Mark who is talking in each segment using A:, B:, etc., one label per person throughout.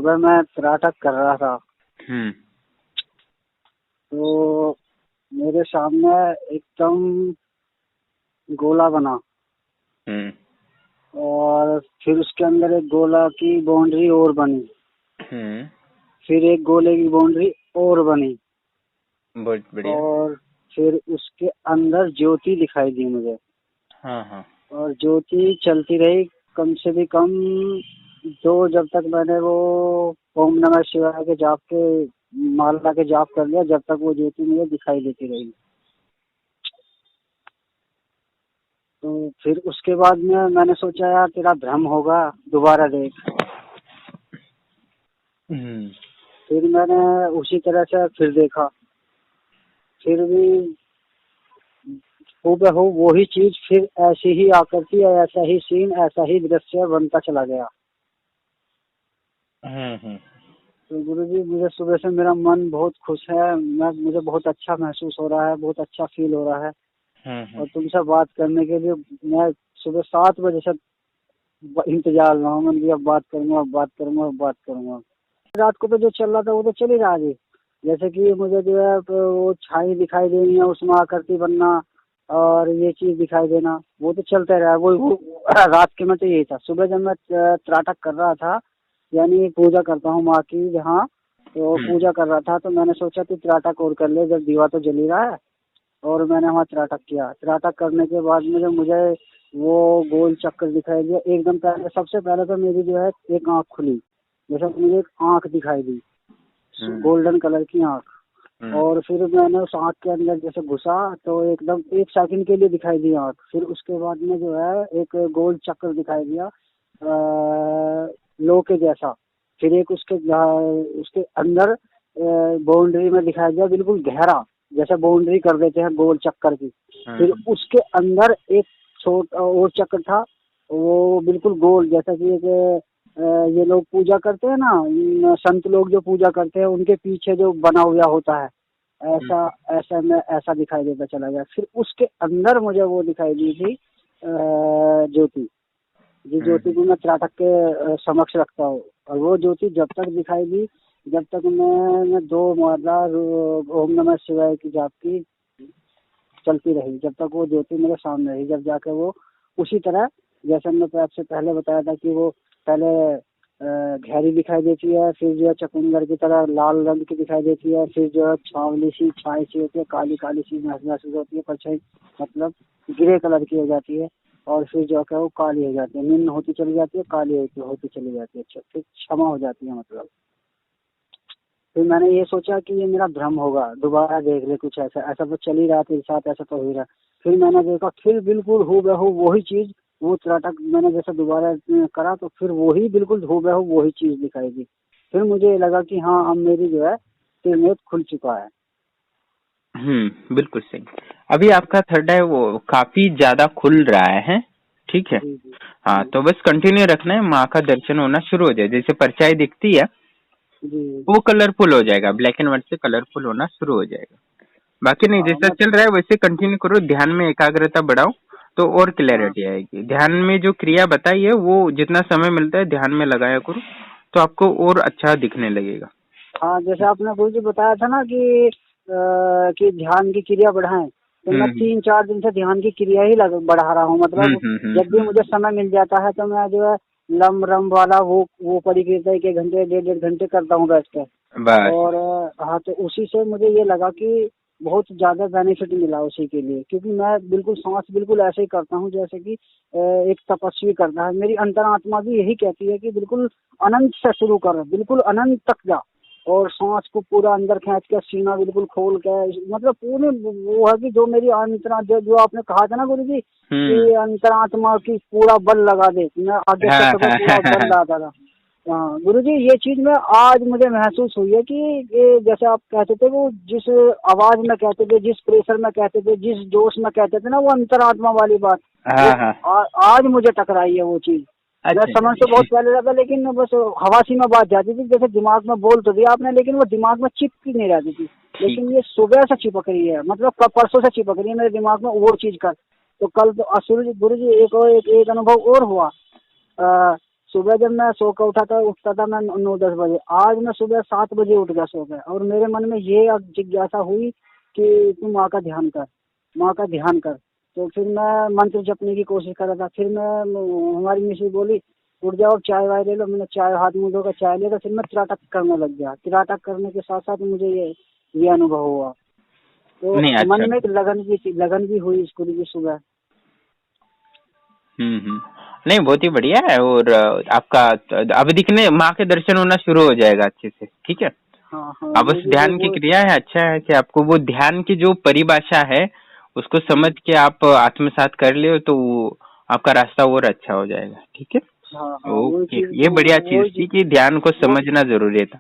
A: सुबह मैं त्राटक कर रहा था तो मेरे सामने एकदम गोला बना और फिर उसके अंदर एक गोला की बाउंड्री और बनी, फिर एक गोले की बाउंड्री और बनी,
B: बहुत बढ़िया।
A: और फिर उसके अंदर ज्योति दिखाई दी मुझे।
B: हाँ।
A: और ज्योति चलती रही कम से भी कम जब तक मैंने वो ओम नमः शिवाय के जाप के माला के जाप कर लिया, जब तक वो ज्योति मुझे दिखाई देती रही। तो फिर उसके बाद में मैंने सोचा यार तेरा भ्रम होगा, दोबारा देख। फिर मैंने उसी तरह से फिर देखा, फिर भी हूबहू वही चीज फिर ऐसी ही आकृति, ऐसा ही सीन, ऐसा ही दृश्य बनता चला गया। तो गुरुजी मुझे सुबह से मेरा मन बहुत खुश है, मुझे बहुत अच्छा महसूस हो रहा है, बहुत अच्छा फील हो रहा है। और तुमसे बात करने के लिए मैं सुबह 7 बजे से इंतजार में हूँ। मैंने अब बात करूँगा। रात को तो जो चल रहा था वो तो चल ही रहा है। जैसे कि मुझे जो है वो छाई दिखाई देनी है, उसमें आकृति बनना और ये चीज दिखाई देना, वो तो चलता रहा। वो रात के में तो यही था। सुबह जब मैं त्राटक कर रहा था, यानी पूजा करता हूँ माँ की जहाँ, तो पूजा कर रहा था, तो मैंने सोचा कि त्राटक और कर ले, जब दीवा तो जल ही रहा है। और मैंने वहाँ त्राटक किया। त्राटक करने के बाद में मुझे वो गोल चक्कर दिखाई दिया। एकदम पहले, सबसे पहले तो मेरी जो है एक आँख खुली, जैसे मुझे एक आँख दिखाई दी, गोल्डन कलर की आँख। और फिर मैंने उस आँख के अंदर जैसे घुसा तो एकदम 1 सेकंड के लिए दिखाई दी आँख। फिर उसके बाद में जो है एक गोल चक्कर दिखाई दिया लो के जैसा। फिर एक उसके अंदर बाउंड्री में दिखाई दिया बिल्कुल गहरा, जैसे बाउंड्री कर देते हैं गोल चक्कर की। फिर उसके अंदर एक छोटा और चक्कर था, वो बिल्कुल गोल, जैसा कि एक ये लोग पूजा करते हैं ना, संत लोग जो पूजा करते हैं उनके पीछे जो बना हुआ होता है, ऐसा दिखाई देता चला गया। फिर उसके अंदर मुझे वो दिखाई दी थी ज्योति, जिस ज्योति को मैं त्राटक के समक्ष रखता हूँ। और वो ज्योति जब तक दिखाई दी, जब तक मैं 2 माला ओम नमः शिवाय की जाप की चलती रही, जब तक वो ज्योति मेरे सामने रही। जब जाके वो उसी तरह, जैसे मैंने आपसे पहले बताया था कि वो पहले गहरी दिखाई देती है, फिर जो है चकुंदर की तरह लाल रंग की दिखाई देती है, फिर जो है छावली सी छाई सी होती है, काली काली सी महसूस होती है, परछाई मतलब ग्रे कलर की हो जाती है। और फिर जो है वो काली हो जाती है, निम्न होती चली जाती है, काली होती चली जाती है, फिर क्षमा हो जाती है मतलब। फिर मैंने ये सोचा कि ये मेरा भ्रम होगा, दोबारा देख ले, कुछ ऐसा तो चल ही रहा तेरे साथ, ऐसा तो हो ही रहा। फिर मैंने देखा, फिर बिल्कुल हूबहू वही चीज, वो त्राटक मैंने जैसे दोबारा करा तो फिर वही बिल्कुल हूबहू वही चीज दिखाई दी। फिर मुझे लगा कि हाँ, अब मेरी जो है त्रिनेत्र खुल चुका है।
B: बिल्कुल सही। अभी आपका थर्ड है वो काफी ज्यादा खुल रहा है, ठीक है। हाँ, तो बस कंटिन्यू रखना है, माँ का दर्शन होना शुरू हो जाए। जैसे परछाई दिखती है वो कलरफुल हो जाएगा, ब्लैक एंड व्हाइट से कलरफुल होना शुरू हो जाएगा। बाकी नहीं, जैसा चल रहा है वैसे कंटिन्यू करो, ध्यान में एकाग्रता बढ़ाओ तो और क्लैरिटी आएगी। ध्यान में जो क्रिया बताई है वो जितना समय मिलता है ध्यान में लगाया करो, तो आपको और अच्छा दिखने लगेगा।
A: हाँ, जैसे आपने गुरु जी बताया था ना कि ध्यान की क्रिया बढ़ाएं, तो मैं 3-4 दिन से ध्यान की क्रिया ही बढ़ा रहा हूँ। मतलब जब भी मुझे समय मिल जाता है तो मैं जो है लम रम वाला वो परिक्रिया 1 घंटे 1.5 घंटे करता हूँ बैठ कर। और हाँ, तो उसी से मुझे ये लगा कि बहुत ज्यादा बेनिफिट मिला उसी के लिए, क्योंकि मैं बिल्कुल सांस बिल्कुल ऐसे ही करता हूँ जैसे कि एक तपस्वी करता है। मेरी अंतरात्मा भी यही कहती है कि बिल्कुल अनंत से शुरू कर, बिल्कुल अनंत तक जा, और सांस को पूरा अंदर खींच के, सीना बिल्कुल खोल के, मतलब पूरे वो है कि जो मेरी अंतरा जो आपने कहा था ना गुरु जी कि अंतरात्मा की पूरा बल लगा दे, मैं आगे से पूरा बल लगाता था। हाँ गुरु जी, ये चीज में आज मुझे महसूस हुई है कि जैसे आप कहते थे, वो जिस आवाज में कहते थे, जिस प्रेशर में कहते थे, जिस जोश में कहते थे ना, वो अंतरात्मा वाली बात आज मुझे टकराई है वो चीज। मैं समझ तो बहुत पहले लगा, लेकिन बस हवासी में बात जाती थी, जैसे दिमाग में बोल तो दिया आपने, लेकिन वो दिमाग में चिपकी नहीं रहती थी। लेकिन ये सुबह से चिपक रही है, मतलब परसों से चिपक रही है मेरे दिमाग में वो चीज कर। तो कल तो असुर गुरु जी एक अनुभव और हुआ। सुबह जब मैं सो कर उठता था मैं 9-10 बजे, आज मैं सुबह 7 बजे उठ गया सो गया। और मेरे मन में ये अब जिज्ञासा हुई कि तू माँ का ध्यान कर, माँ का ध्यान कर। तो फिर मैं मंत्र जपने की कोशिश कर रहा था। फिर मैं हमारी मिसेज बोली उठ जाओ चाय वाय ले लो। मैंने चाय, हाथ मुंह धोकर चाय लिया। फिर मैं त्राटक करने लग गया। त्राटक करने के साथ साथ मुझे ये अनुभव हुआ। तो
B: नहीं, अच्छा।
A: मन में एक लगन भी हुई इसको भी सुबह।
B: नहीं, बहुत ही बढ़िया है। और आपका अब दिखने माँ के दर्शन होना शुरू हो जाएगा अच्छे से, ठीक है।
A: हाँ हाँ,
B: अब उस ध्यान की क्रिया है, अच्छा है कि आपको वो ध्यान की जो परिभाषा है उसको समझ के आप आत्मसात कर ले तो आपका रास्ता और अच्छा हो जाएगा, ठीक है।
A: हाँ,
B: ओके, ये बढ़िया चीज थी कि ध्यान को समझना जरूरी था,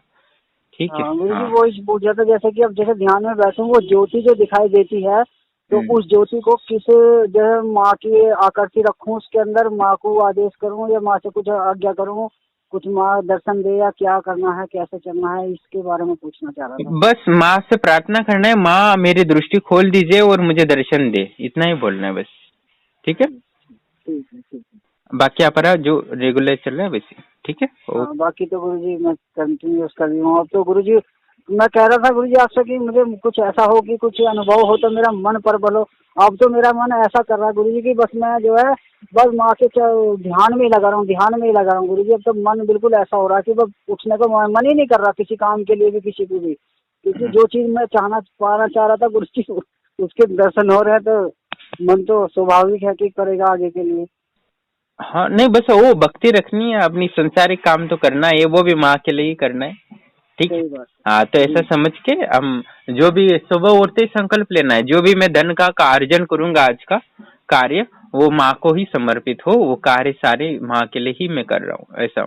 B: ठीक है।
A: गुरु जी वो पूछ रहा था जैसे कि अब जैसे ध्यान में बैठूं वो ज्योति जो दिखाई देती है तो उस ज्योति को किस जो है माँ की आकृति रखूं, उसके अंदर माँ को आदेश करूं या माँ से कुछ आज्ञा करूं, कुछ माँ दर्शन दे या क्या करना है, कैसे चलना है, इसके बारे में पूछना चाह रहा था।
B: बस माँ से प्रार्थना करना है, माँ मेरी दृष्टि खोल दीजिए और मुझे दर्शन दे, इतना ही बोलना है बस, ठीक है।
A: ठीक है।
B: बाकी आपका जो रेगुलर चल रहा है वैसे, ठीक है।
A: बाकी तो गुरुजी मैं कंटिन्यूस कर रही हूँ। अब तो गुरुजी मैं कह रहा था गुरुजी आपसे कि मुझे कुछ ऐसा हो कि कुछ अनुभव हो तो मेरा मन प्रबल हो। अब तो मेरा मन ऐसा कर रहा है गुरुजी कि बस मैं जो है बस माँ के ध्यान में ही लगा रहा हूँ गुरुजी। अब तो मन बिल्कुल ऐसा हो रहा है कि बस उठने को मन ही नहीं कर रहा किसी काम के लिए भी, किसी को भी। क्योंकि जो चीज मैं पाना चाह रहा था गुरुजी उसके दर्शन हो रहे हैं तो मन तो स्वाभाविक है कि करेगा आगे के लिए।
B: हाँ, नहीं बस वो भक्ति रखनी है, अपनी संसारिक काम तो करना है, वो भी माँ के लिए ही करना है, ठीक है। हाँ, तो ऐसा समझ के हम जो भी सुबह उठते ही संकल्प लेना है, जो भी मैं धन का अर्जन करूंगा आज का कार्य वो माँ को ही समर्पित हो, वो कार्य सारे माँ के लिए ही मैं कर रहा हूँ, ऐसा,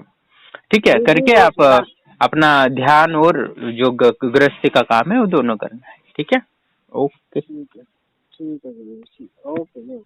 B: ठीक है। करके आप अपना ध्यान और जो गृहस्थी का काम है वो दोनों करना है, ठीक है। ओके,
A: ठीक है, ओके।